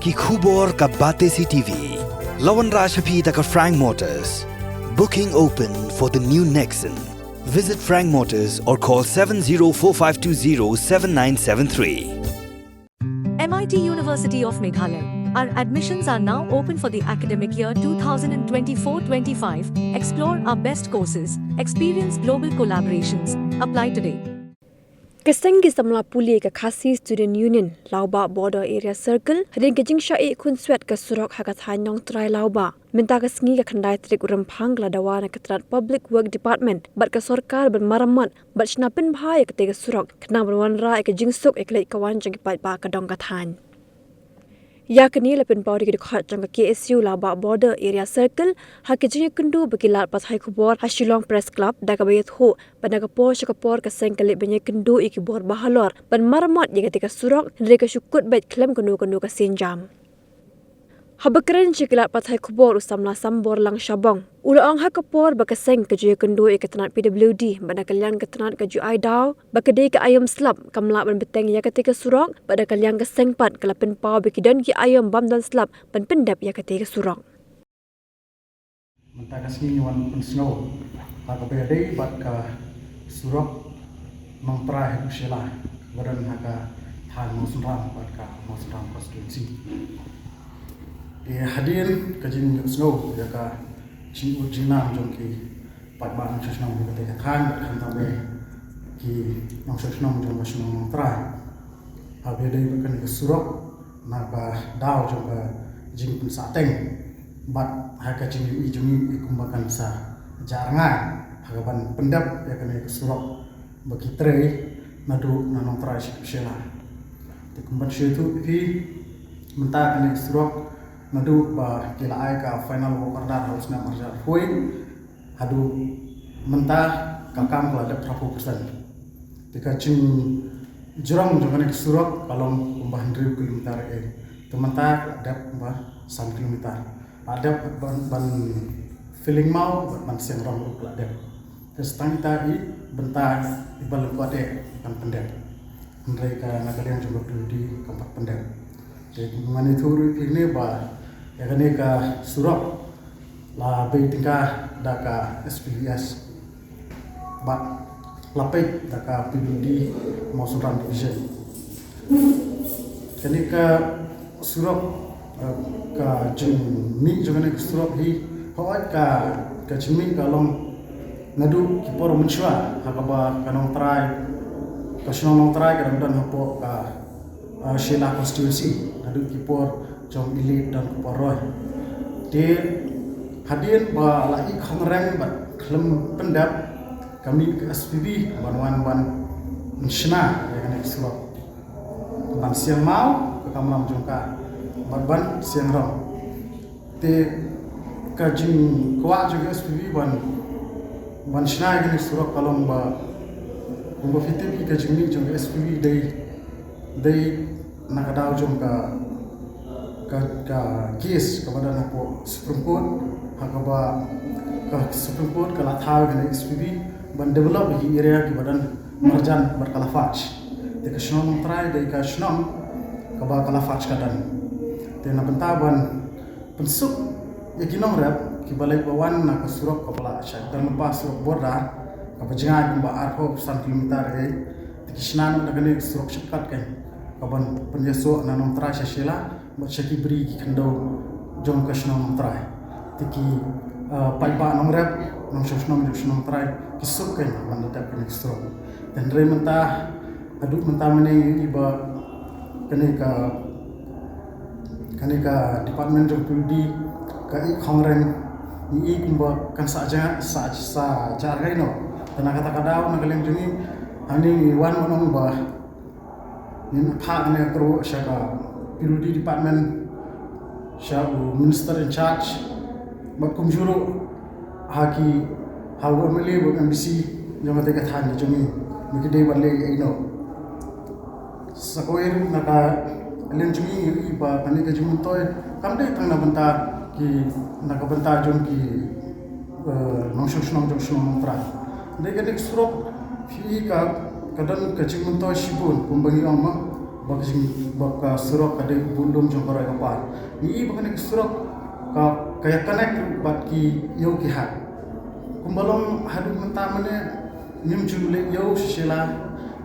ki khubor ka bate CTV. Lawan Rashaphi taka Frank Motors. Booking open for the new Nexon. Visit Frank Motors or call 7045207973. MIT University of Meghalaya. Our admissions are now open for the academic year 2024-25. Explore our best courses. Experience global collaborations. Apply today. Kesengi samla puli ke Khasi Student Union Lauba Border Area Circle hading ke jingsha kun swet ke surok hakat hanyong try Lauba minta ke sengi ke khandai trik urempang ladawa na ketrat Public Work Department bat ke sorkar bermaramat bat snapin bhai ke te surok kenang berwan ra ke jingsuk ek lek kawan jang pat ba ka dong kathan ya kini lepin pauri ke dikhat jang ke KSU Lauba Border Area Circle hak jing kundu bekilat pas hai khubor Hashilong Press Club da ka bayat ho pada ka por shakapor ka sengkali banyak kundu iki bor bahalor ban marmot ye ketika surok ndre ka syukut bet klem kundu ka senjam habakren chikilat pas hai khubor usamla sambor lang shabong ulang hak kapor bakaseng ke jing kundu ikatnat PWD bana kalyan katnat ke ju aidau bakade ke ayam slap kamla ban beteng ya ketika surok pada kalyan ke sengpat kelapin pau bekidan ki ayam bam dan slap ban pendap ya ketika surok mentah kasih wan pensnow hak bede bat ka surok mengtrai usila badan haka than musram bat ka musram constituency hadir kajin snow ya ka chin ujina jongki pat ban shnam ke te khan khan tabe ki nong shnam jong shnam trai habe dei kan ke surok na ba daw jong ka jing pun sateng bat ha ka chin i jong i kumbakan sa jarangan ha ban pendap ya kan ke surok bagi tre nadu nanong trai shela te kumbat shetu hi mentah kan ke surok nadu ba kila ai ka final worker harus na marja foi hadu mentah kakam kala 30% tika cing jurang jongane surok kalong umbah 100 km to mentah ada umbah 1 km ada ban feeling mau ban siang rom kala ada terus tangita i bentah ibal kuade kan pendek mereka nakalian coba di tempat pendek jadi mengenai turu ini ba ya kan ka surok la be tingkah daka SPVS bat lapet daka PWD Mausuran Division kani ka surok ka jemi jogane ka surok hi hawat ka jemi kalong ngadu kipor menchwa hakaba kanong try kasunong try ka dan hapo ka Sheila constituency ngadu kipor jom ilit dan kuporoy di hadir ba lai khamreng bat klem pendap kami ke SPB ban mishna ya kan surok ban siang mau ke kamlam jongka ban siang rom te kajing kwa juga SPB ban shna ya kan surok kalong ba umbo fitipi kajing ni jong SPB dei nakadaw jongka ka case kepada napo Supreme Court hakaba ka Supreme Court kala thaw gane SPB ban develop hi area ki badan marjan berkalafaj te ka shnom try de ka shnom ka ba kalafaj kadan te na bentaban pensuk yakinom rap ki balai bawan na ka surok ka pala sha dan pas surok borda ka bajinga ba arho 1 km te ki shnan na gane surok shortcut kan ka ban penyeso na nom try sha shela Shaki beri kendo jom kashnong try tiki paipa nong rap nong shnong try kisuk kan manda tap kan ekstro dan re mentah aduk mentah mene iba kane ka department jom pudi ka I khongreng ni kumba kan sa jargai no dan kata kadaw nagaleng jumi ani wan nong ba ni pha ne kro shaka PWD department shabu minister in charge makum juro haki hawa mele bo MBC jama te kathan jumi mikide balle ino sakoir naka len jumi ba kani ka jumi toy kamde tangna banta ki naka banta jum ki nong tra de ka dik surok fi ka kadan ka jumi toy shibun kumbangi amma baka surok ada bundum jongkor kapal ni bakane surok ka kaya connect bat ki yo ki hat kumbalong hadu mentamane nyum jule yo sila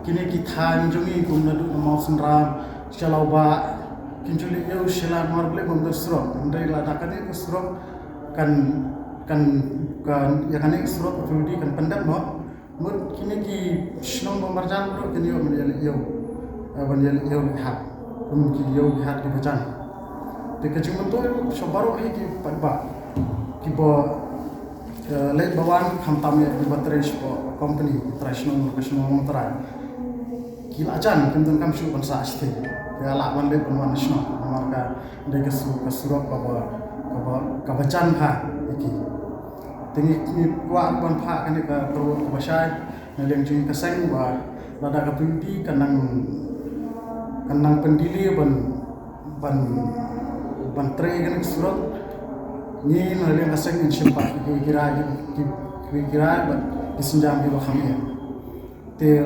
kini ki than jongi kumnadu mau sunram chalau ba kin jule yo sila marble bom surok ndai la dakane surok kan ya kan surok prodi kan pendap no mur kini ki shnong bomarjan bro kini yo menjadi yo banjal yo hat ki yo hat ki bacan te kecuman tu sobaro hi ki padba ki bo late bawan khamtam ya di baterai company international trai ki lajan kentun kam shu bansa asti ya la wan le ban national marka de kesurok ka bacan ha iki tingi ni wa ban pha kan ka pro basai na leng jing kaseng wa lada ka pindi kanang pendili ban tre kan surut ni naleng aseng in simpat kira ban disenjam di bahamnya te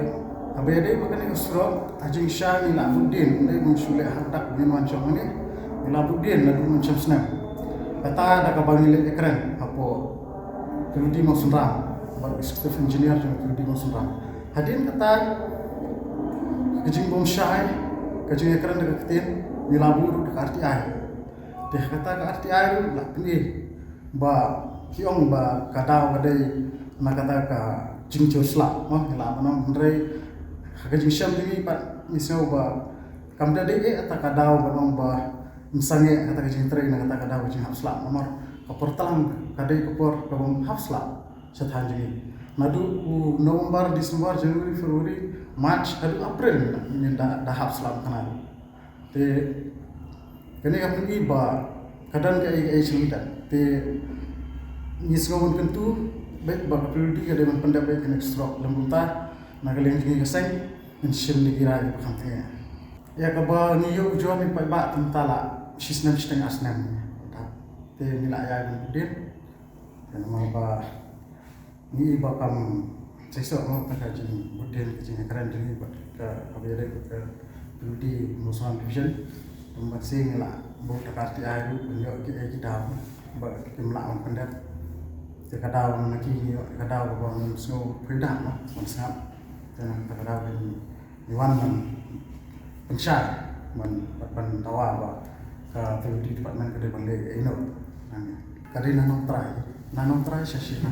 abede bukan surut ajing syah ni labudin ni munsule hadak ni macam ni labudin na macam snap kata ada kabangile ekran apo kudi masunram ban executive engineer kudi masunram hadin kata kejing bom syah kajing ekran dekat ketin nilabu dekat RTI deh kata ke RTI lah ini ba kiong ba kadau kadai na kata ka jingjo slap oh la mana ndrei kajing syam ini pat misau ba kamda de ata kadau ba misange kata kajing tre na kata kadau kajing slap nomor kaportalam kadai kapor kabom slap sethan jingi nadu November Desember Januari Februari March adu April ni dah slap kana te kene kapun ba kadang ke ai selita te nisgawon kentu baik ba priority kada man pendapat kene stroke lembuta nagaleng jingi kaseng mention ni kira ni pakante ya ka ba ni yo jo ni ba tentala sisnam steng asnam te nila ya din dan mau ba ni ba kam sesok mau tak jadi model kecil keren jadi buat ke kabel ke beauty musuhan division tempat sing lah buat karti air punya kita buat kimla pendat kita tahu nanti kita tahu bahwa semua beda lah maksudnya dan kita tahu ini Iwan pensyar tawa bah ke beauty department ke depan le ino kali nanong try sesina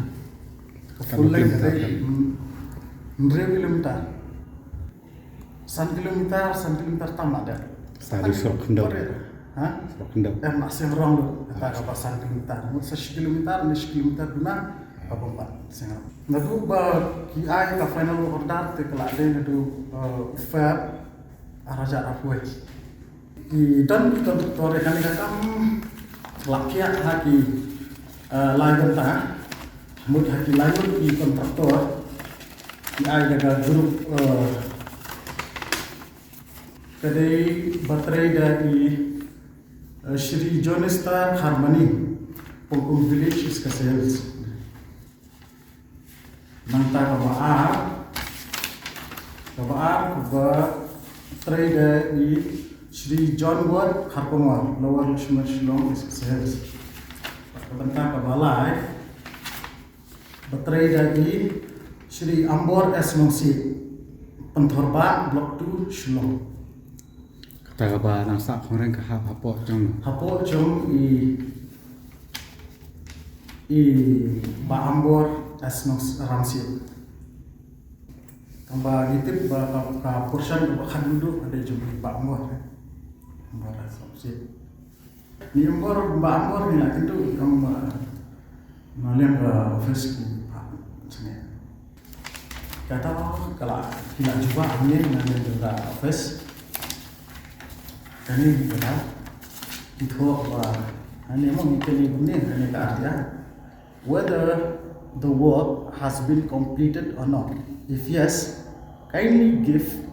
full length dari 100 kilometer 1 kilometer tamat dah. Sari surok kendap. Ha? Surok kendap. Masih orang tu. Kata apa 1 kilometer. Mungkin 1 kilometer, 2 kilometer guna apa 4 sengat. Nadu ba KI ka final order te kelak de nadu Feb araja afwe. Dan kita tore kan kata lakia haki lain ta. Mud haki lain di kontraktor. KI daga grup kadai baterai dari Shri Jonestar Harmony Pongkung Village is sales. Nanta kabaar baterai dari Shri John Watt Harkomar Lower Lushman Shillong is sales. Nanta kabalai baterai dari Shri Ambor S. Mongsi Penthorba Block 2 Shillong. Kata apa nangsa orang ke hapok jom i ba Ambor as Ramsi. Kamba gitu ka portion ba duduk ada jom ba Ambor. Ambor as Ramsi. Ni Ambor ba Ambor ni lah itu kamba malian ke office ki pak sini. Kata kalau tidak juga angin nanti juga office. Kani benar itu apa? Ini memang ini benar ini artinya whether the work has been completed or not. If yes, kindly give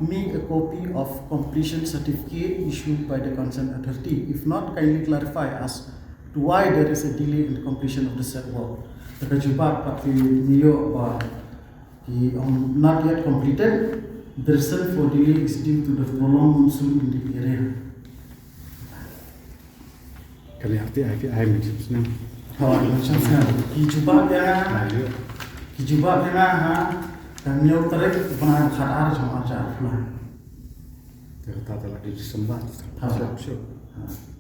me a copy of completion certificate issued by the concerned authority. If not, kindly clarify as to why there is a delay in the completion of the said work. Terkejubah tapi niyo apa not yet completed. The reason for delay is due to the prolonged monsoon in the area. Kali hati ai macam senang. Macam sana. Kijuba dia, Ayo. kijuba dia dan niau tarik pernah khadar sama ajar pula. Kita tak lagi disembah. Ha. Siap.